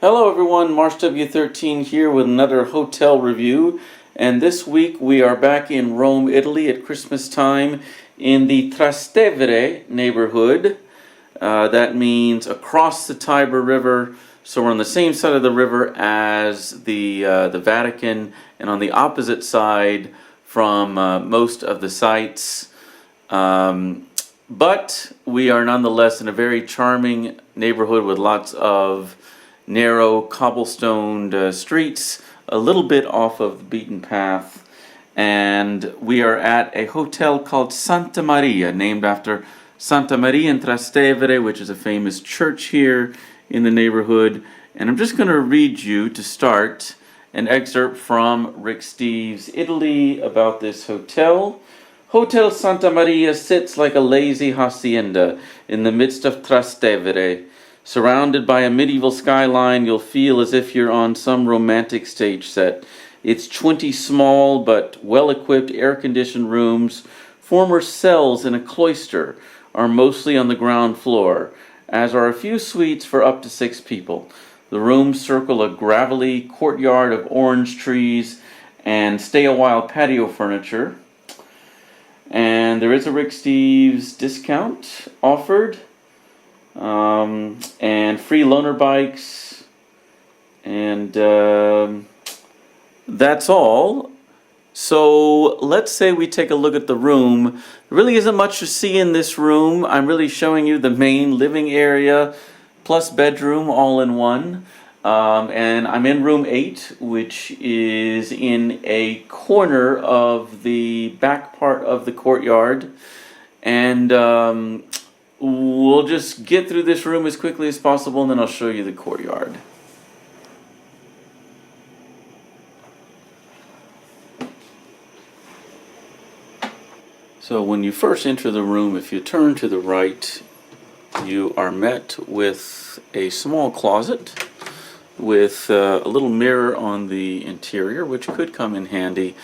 Hello everyone, Marsh W13 here with another hotel review, and this week we are back in Rome, Italy at Christmas time in the Trastevere neighborhood. That means across the Tiber River, so we're on the same side of the river as the Vatican and on the opposite side from most of the sites. But we are nonetheless in a very charming neighborhood with lots of narrow cobblestoned streets, a little bit off of the beaten path, and we are at a hotel called Santa Maria, named after Santa Maria in Trastevere, which is a famous church here in the neighborhood. And I'm just going to read you to start an excerpt from Rick Steves' Italy about this hotel. Hotel Santa Maria sits like a lazy hacienda in the midst of Trastevere. Surrounded by a medieval skyline, you'll feel as if you're on some romantic stage set. Its 20 small but well-equipped air-conditioned rooms, former cells in a cloister, are mostly on the ground floor, as are a few suites for up to 6 people. The rooms circle a gravelly courtyard of orange trees and stay-a-while patio furniture. And there is a Rick Steves discount offered. And free loaner bikes, and that's all. So let's say we take a look at the room. There really isn't much to see in this room. I'm really showing you the main living area plus bedroom all in one. And I'm in room 8, which is in a corner of the back part of the courtyard. And we'll just get through this room as quickly as possible, and then I'll show you the courtyard. So when you first enter the room, if you turn to the right, you are met with a small closet with a little mirror on the interior, which could come in handy.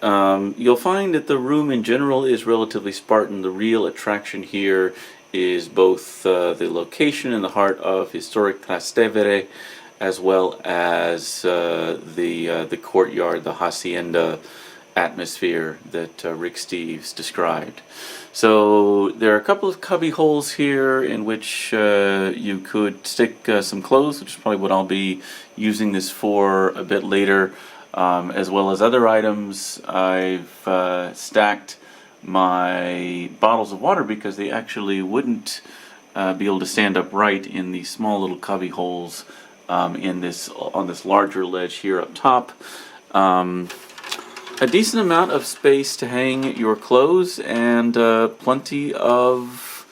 You'll find that the room in general is relatively Spartan. The real attraction here is both the location in the heart of historic Trastevere, as well as the courtyard, the hacienda atmosphere that Rick Steves described. So there are a couple of cubby holes here in which you could stick some clothes, which is probably what I'll be using this for a bit later, as well as other items. I've stacked my bottles of water because they actually wouldn't be able to stand upright in these small little cubby holes on this larger ledge here up top. A decent amount of space to hang your clothes, and plenty of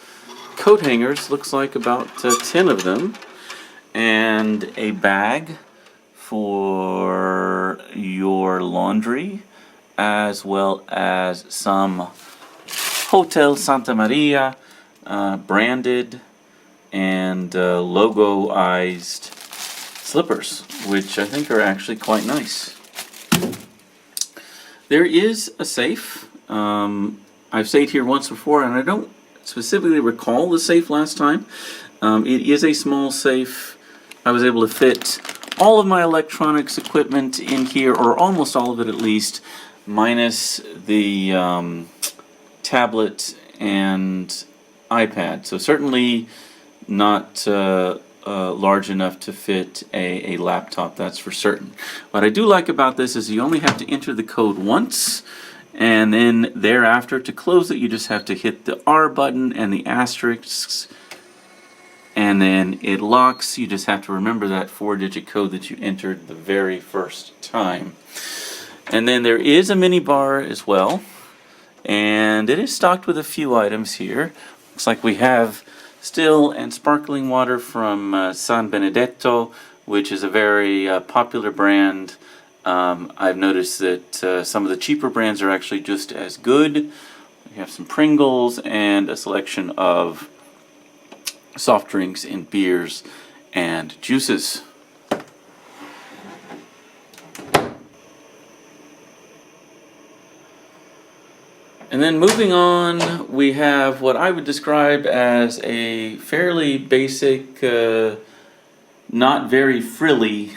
coat hangers, looks like about 10 of them, and a bag for your laundry, as well as some Hotel Santa Maria branded and logoized slippers, which I think are actually quite nice. There is a safe. I've stayed here once before, and I don't specifically recall the safe last time. It is a small safe. I was able to fit all of my electronics equipment in here, or almost all of it at least, minus the tablet and iPad. So certainly not large enough to fit a laptop, that's for certain. What I do like about this is you only have to enter the code once, and then thereafter to close it you just have to hit the R button and the asterisks, and then it locks. You just have to remember that 4-digit code that you entered the very first time. And then there is a mini bar as well, and it is stocked with a few items here. Looks like we have still and sparkling water from San Benedetto, which is a very popular brand. I've noticed that some of the cheaper brands are actually just as good. We have some Pringles and a selection of soft drinks and beers and juices. And then moving on, we have what I would describe as a fairly basic not very frilly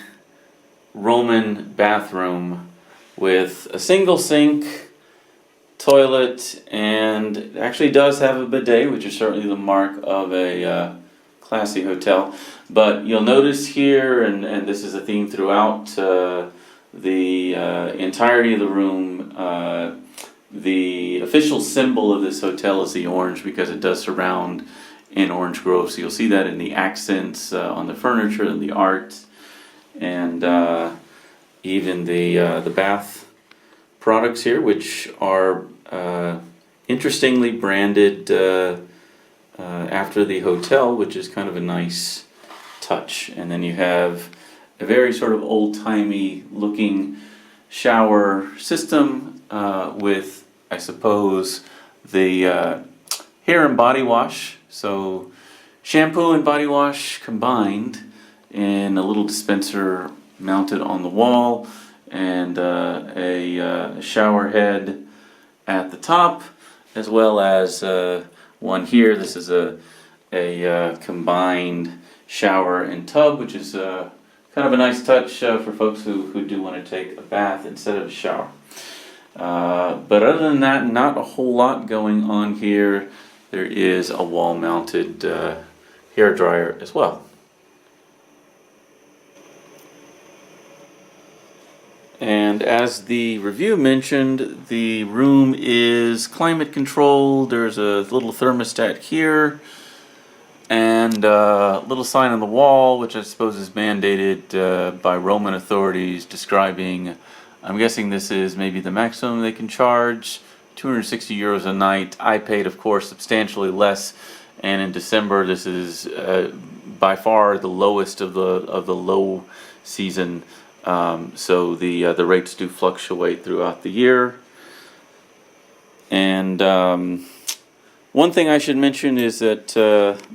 Roman bathroom with a single sink, toilet, and it actually does have a bidet, which is certainly the mark of a classy hotel. But you'll notice here, and this is a theme throughout the entirety of the room, the official symbol of this hotel is the orange, because it does surround in orange grove. So you'll see that in the accents on the furniture and the art, and even the bath products here, which are interestingly branded after the hotel, which is kind of a nice touch. And then you have a very sort of old-timey looking shower system with, I suppose, the hair and body wash. So shampoo and body wash combined in a little dispenser mounted on the wall, and a shower head at the top, as well as one here. This is a combined shower and tub, which is kind of a nice touch for folks who do want to take a bath instead of a shower. But other than that, not a whole lot going on here. There is a wall-mounted hair dryer as well. And as the review mentioned, the room is climate controlled. There's a little thermostat here, and a little sign on the wall, which I suppose is mandated by Roman authorities, describing, I'm guessing this is maybe the maximum they can charge, 260 euros a night. I paid, of course, substantially less, and in December this is by far the lowest of the low season. So the rates do fluctuate throughout the year. And one thing I should mention is that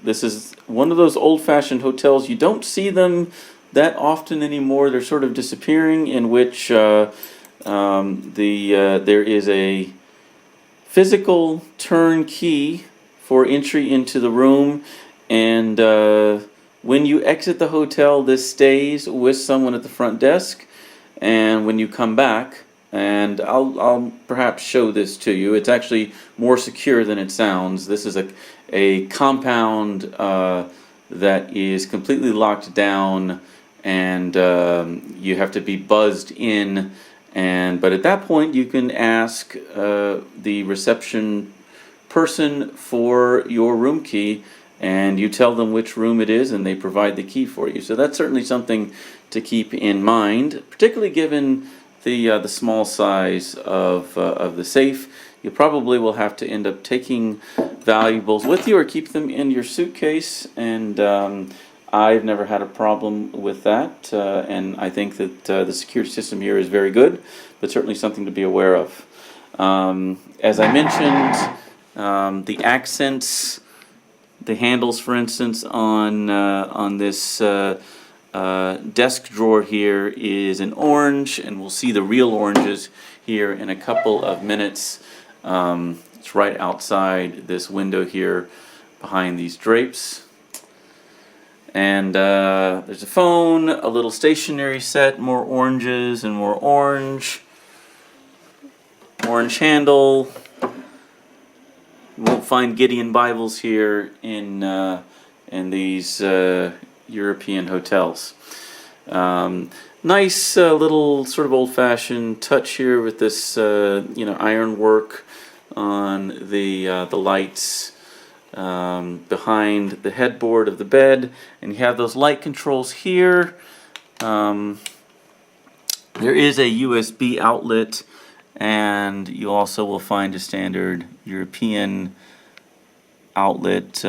this is one of those old-fashioned hotels. You don't see them that often anymore. They're sort of disappearing, in which there is a physical turnkey for entry into the room, and when you exit the hotel, this stays with someone at the front desk, and when you come back, and I'll perhaps show this to you, it's actually more secure than it sounds. This is a compound that is completely locked down, and you have to be buzzed in, but at that point you can ask the reception person for your room key, and you tell them which room it is, and they provide the key for you. So that's certainly something to keep in mind, particularly given the small size of the safe. You probably will have to end up taking valuables with you or keep them in your suitcase, and I've never had a problem with that, and I think that the security system here is very good, but certainly something to be aware of. As I mentioned, the accents, the handles, for instance, on this desk drawer here is an orange, and we'll see the real oranges here in a couple of minutes. It's right outside this window here behind these drapes. And there's a phone, a little stationery set, more oranges and more orange handle. You won't find Gideon Bibles here in these European hotels. Nice little sort of old-fashioned touch here with this iron work on the lights behind the headboard of the bed, and you have those light controls here. There is a USB outlet, and you also will find a standard European outlet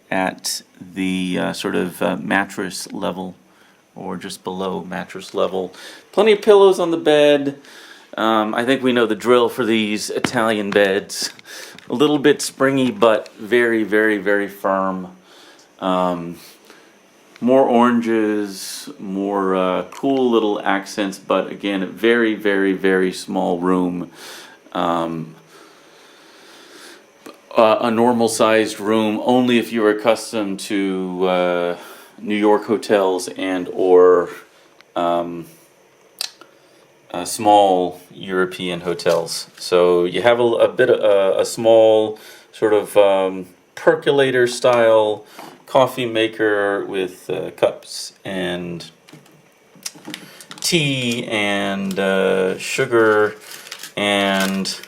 at the sort of mattress level, or just below mattress level. Plenty of pillows on the bed. I think we know the drill for these Italian beds. A little bit springy, but very, very, very firm. More oranges, more cool little accents, but again, a very, very, very small room. A normal-sized room, only if you're accustomed to New York hotels and or small European hotels. So you have a bit of a small sort of percolator style coffee maker with cups and tea and sugar and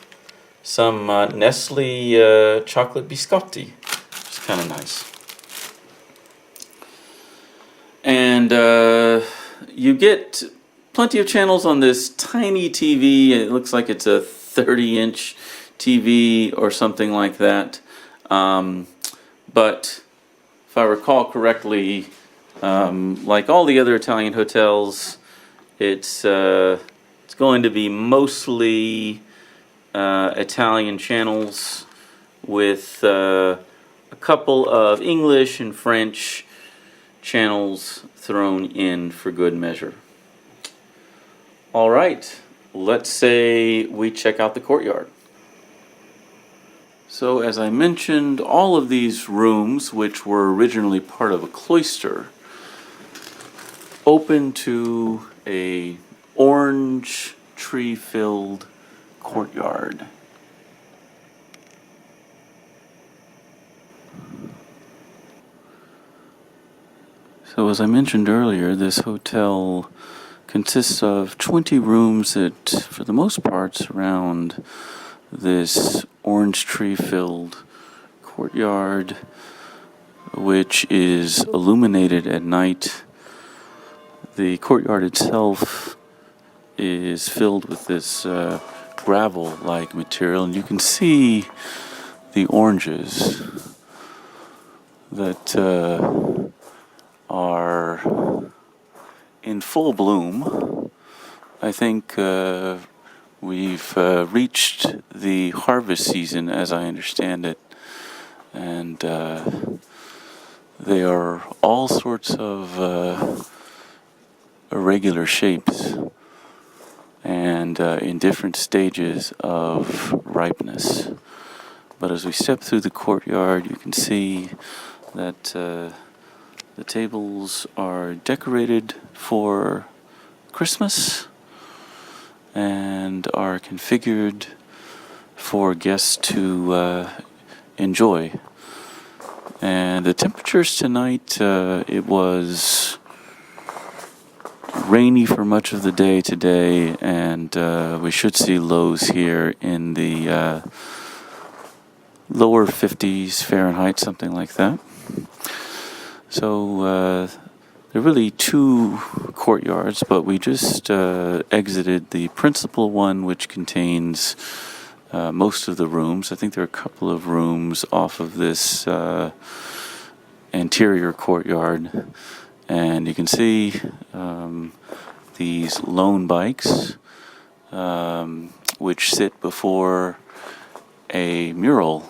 some Nestle chocolate biscotti, which is kind of nice. And you get plenty of channels on this tiny TV. It looks like it's a 30-inch TV or something like that. But if I recall correctly, like all the other Italian hotels, it's going to be mostly Italian channels with a couple of English and French channels thrown in for good measure. All right, let's say we check out the courtyard. So as I mentioned, all of these rooms, which were originally part of a cloister, open to a orange tree-filled courtyard. So as I mentioned earlier, this hotel consists of 20 rooms that, for the most part, surround this orange tree-filled courtyard, which is illuminated at night. The courtyard itself is filled with this gravel-like material, and you can see the oranges that are in full bloom. I think we've reached the harvest season, as I understand it, and they are all sorts of irregular shapes and in different stages of ripeness. But as we step through the courtyard, you can see that the tables are decorated for Christmas and are configured for guests to enjoy. And the temperatures tonight, it was rainy for much of the day today, and we should see lows here in the lower 50s Fahrenheit, something like that. So there are really two courtyards, but we just exited the principal one, which contains most of the rooms. I think there are a couple of rooms off of this anterior courtyard, and you can see these lone bikes, which sit before a mural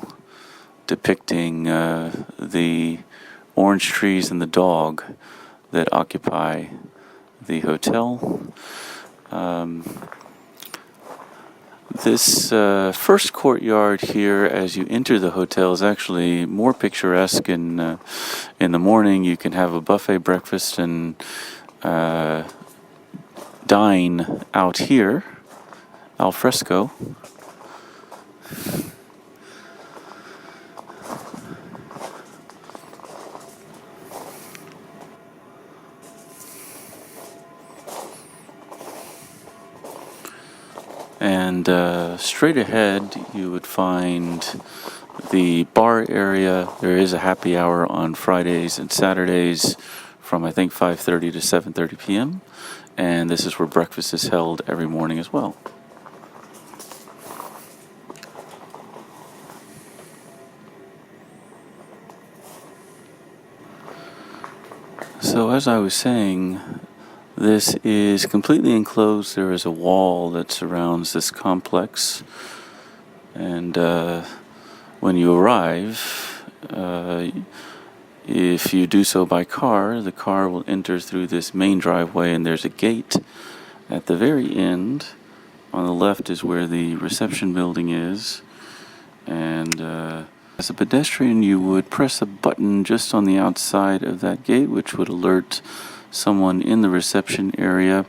depicting the orange trees and the dog that occupy the hotel. This first courtyard here, as you enter the hotel, is actually more picturesque. In the morning, you can have a buffet breakfast and dine out here, al fresco. And straight ahead, you would find the bar area. There is a happy hour on Fridays and Saturdays from, I think, 5:30 to 7:30 p.m. And this is where breakfast is held every morning as well. So as I was saying, this is completely enclosed. There is a wall that surrounds this complex, and when you arrive, if you do so by car, the car will enter through this main driveway, and there's a gate at the very end. On the left is where the reception building is, and As a pedestrian, you would press a button just on the outside of that gate, which would alert someone in the reception area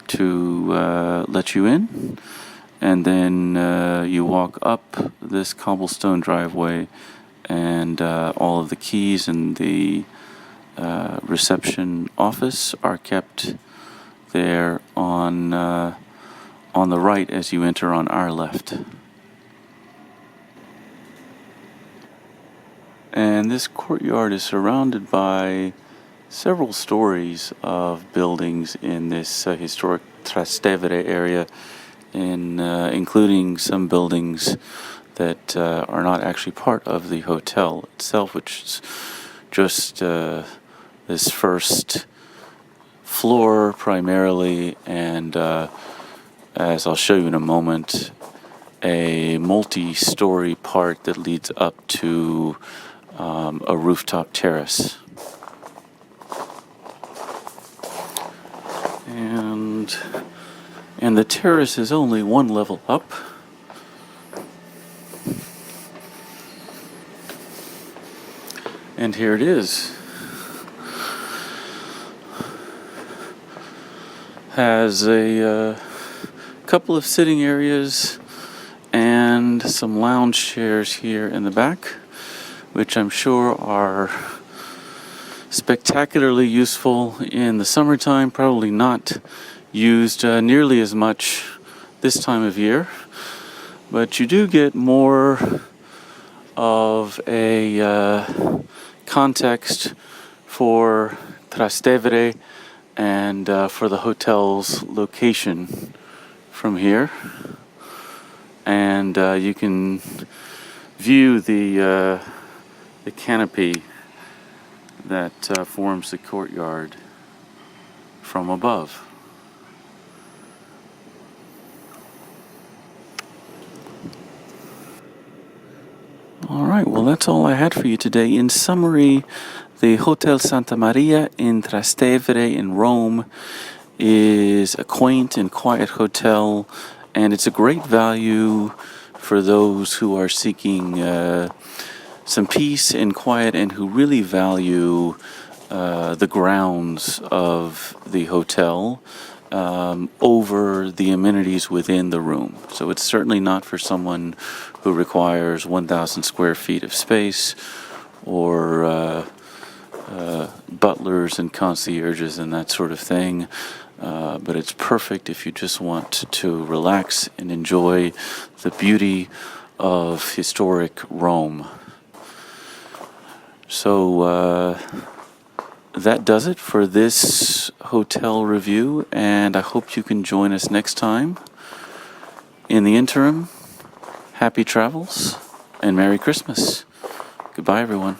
to let you in. And then you walk up this cobblestone driveway, and all of the keys in the reception office are kept there on the right as you enter on our left. And this courtyard is surrounded by several stories of buildings in this historic Trastevere area, including some buildings that are not actually part of the hotel itself, which is just this first floor primarily, and as I'll show you in a moment, a multi-story part that leads up to a rooftop terrace. And the terrace is only one level up. And here it is. Has a couple of sitting areas and some lounge chairs here in the back, which I'm sure are spectacularly useful in the summertime, probably not used nearly as much this time of year, but you do get more of a context for Trastevere and for the hotel's location from here, and you can view the canopy that forms the courtyard from above. All right, well, that's all I had for you today. In summary, the Hotel Santa Maria in Trastevere in Rome is a quaint and quiet hotel, and it's a great value for those who are seeking some peace and quiet and who really value the grounds of the hotel over the amenities within the room. So it's certainly not for someone who requires 1,000 square feet of space or butlers and concierges and that sort of thing. But it's perfect if you just want to relax and enjoy the beauty of historic Rome. So that does it for this hotel review, and I hope you can join us next time. In the interim, happy travels and Merry Christmas. Goodbye, everyone.